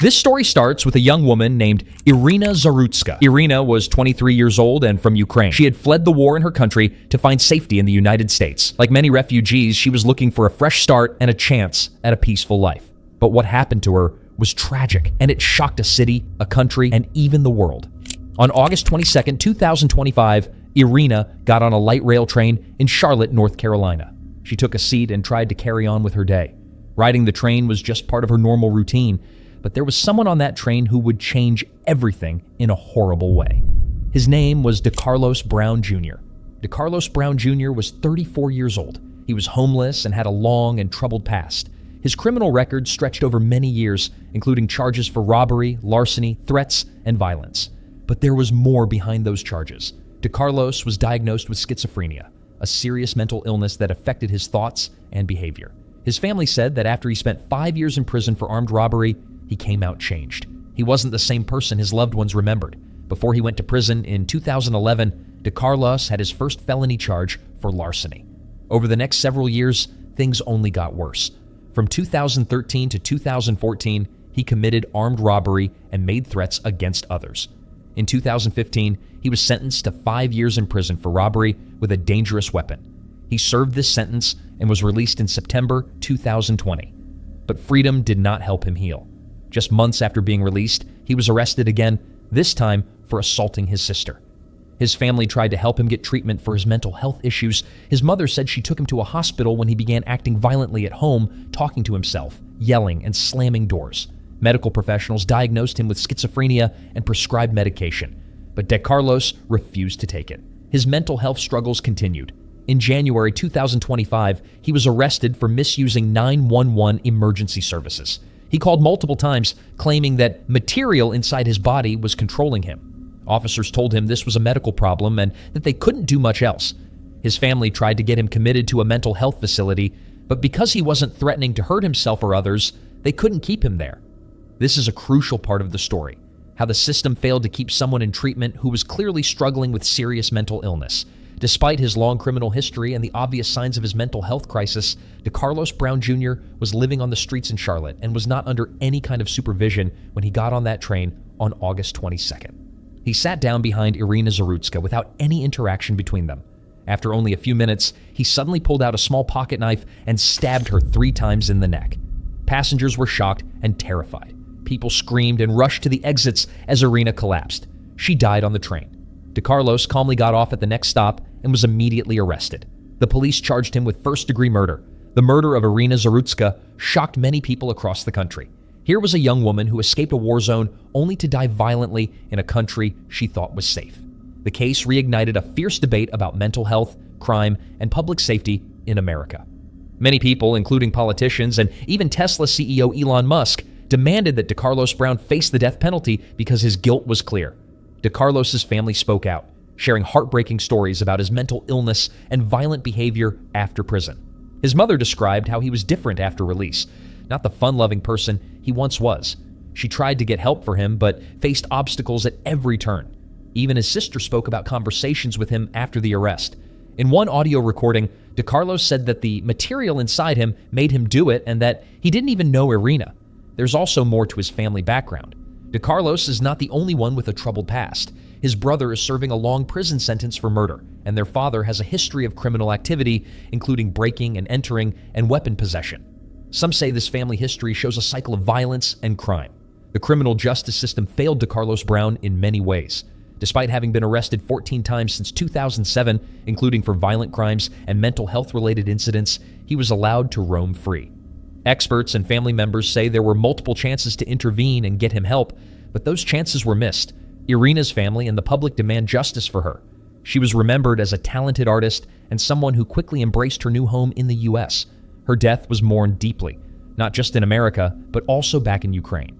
This story starts with a young woman named Iryna Zaruska. Iryna was 23 years old and from Ukraine. She had fled the war in her country to find safety in the United States. Like many refugees, she was looking for a fresh start and a chance at a peaceful life. But what happened to her was tragic, and it shocked a city, a country, and even the world. On August 22, 2025, Iryna got on a light rail train in Charlotte, North Carolina. She took a seat and tried to carry on with her day. Riding the train was just part of her normal routine, but there was someone on that train who would change everything in a horrible way. His name was Decarlos Brown Jr. Decarlos Brown Jr. was 34 years old. He was homeless and had a long and troubled past. His criminal record stretched over many years, including charges for robbery, larceny, threats, and violence. But there was more behind those charges. Decarlos was diagnosed with schizophrenia, a serious mental illness that affected his thoughts and behavior. His family said that after he spent 5 years in prison for armed robbery, he came out changed. He wasn't the same person his loved ones remembered. Before he went to prison in 2011, Decarlos had his first felony charge for larceny. Over the next several years, things only got worse. From 2013 to 2014, he committed armed robbery and made threats against others. In 2015, he was sentenced to 5 years in prison for robbery with a dangerous weapon. He served this sentence and was released in September 2020. But freedom did not help him heal. Just months after being released, he was arrested again, this time for assaulting his sister. His family tried to help him get treatment for his mental health issues. His mother said she took him to a hospital when he began acting violently at home, talking to himself, yelling, and slamming doors. Medical professionals diagnosed him with schizophrenia and prescribed medication, but Decarlos refused to take it. His mental health struggles continued. In January 2025, he was arrested for misusing 911 emergency services. He called multiple times, claiming that material inside his body was controlling him. Officers told him this was a medical problem and that they couldn't do much else. His family tried to get him committed to a mental health facility, but because he wasn't threatening to hurt himself or others, they couldn't keep him there. This is a crucial part of the story, how the system failed to keep someone in treatment who was clearly struggling with serious mental illness. Despite his long criminal history and the obvious signs of his mental health crisis, Decarlos Brown Jr. was living on the streets in Charlotte and was not under any kind of supervision when he got on that train on August 22nd. He sat down behind Iryna Zaruska without any interaction between them. After only a few minutes, he suddenly pulled out a small pocket knife and stabbed her 3 times in the neck. Passengers were shocked and terrified. People screamed and rushed to the exits as Iryna collapsed. She died on the train. Decarlos calmly got off at the next stop and was immediately arrested. The police charged him with first-degree murder. The murder of Iryna Zarutska shocked many people across the country. Here was a young woman who escaped a war zone only to die violently in a country she thought was safe. The case reignited a fierce debate about mental health, crime, and public safety in America. Many people, including politicians and even Tesla CEO Elon Musk, demanded that Decarlos Brown face the death penalty because his guilt was clear. Decarlos' family spoke out, sharing heartbreaking stories about his mental illness and violent behavior after prison. His mother described how he was different after release, not the fun-loving person he once was. She tried to get help for him, but faced obstacles at every turn. Even his sister spoke about conversations with him after the arrest. In one audio recording, Decarlos said that the material inside him made him do it and that he didn't even know Iryna. There's also more to his family background. Decarlos is not the only one with a troubled past. His brother is serving a long prison sentence for murder, and their father has a history of criminal activity, including breaking and entering and weapon possession. Some say this family history shows a cycle of violence and crime. The criminal justice system failed Decarlos Brown in many ways. Despite having been arrested 14 times since 2007, including for violent crimes and mental health-related incidents, he was allowed to roam free. Experts and family members say there were multiple chances to intervene and get him help, but those chances were missed. Iryna's family and the public demand justice for her. She was remembered as a talented artist and someone who quickly embraced her new home in the U.S. Her death was mourned deeply, not just in America, but also back in Ukraine.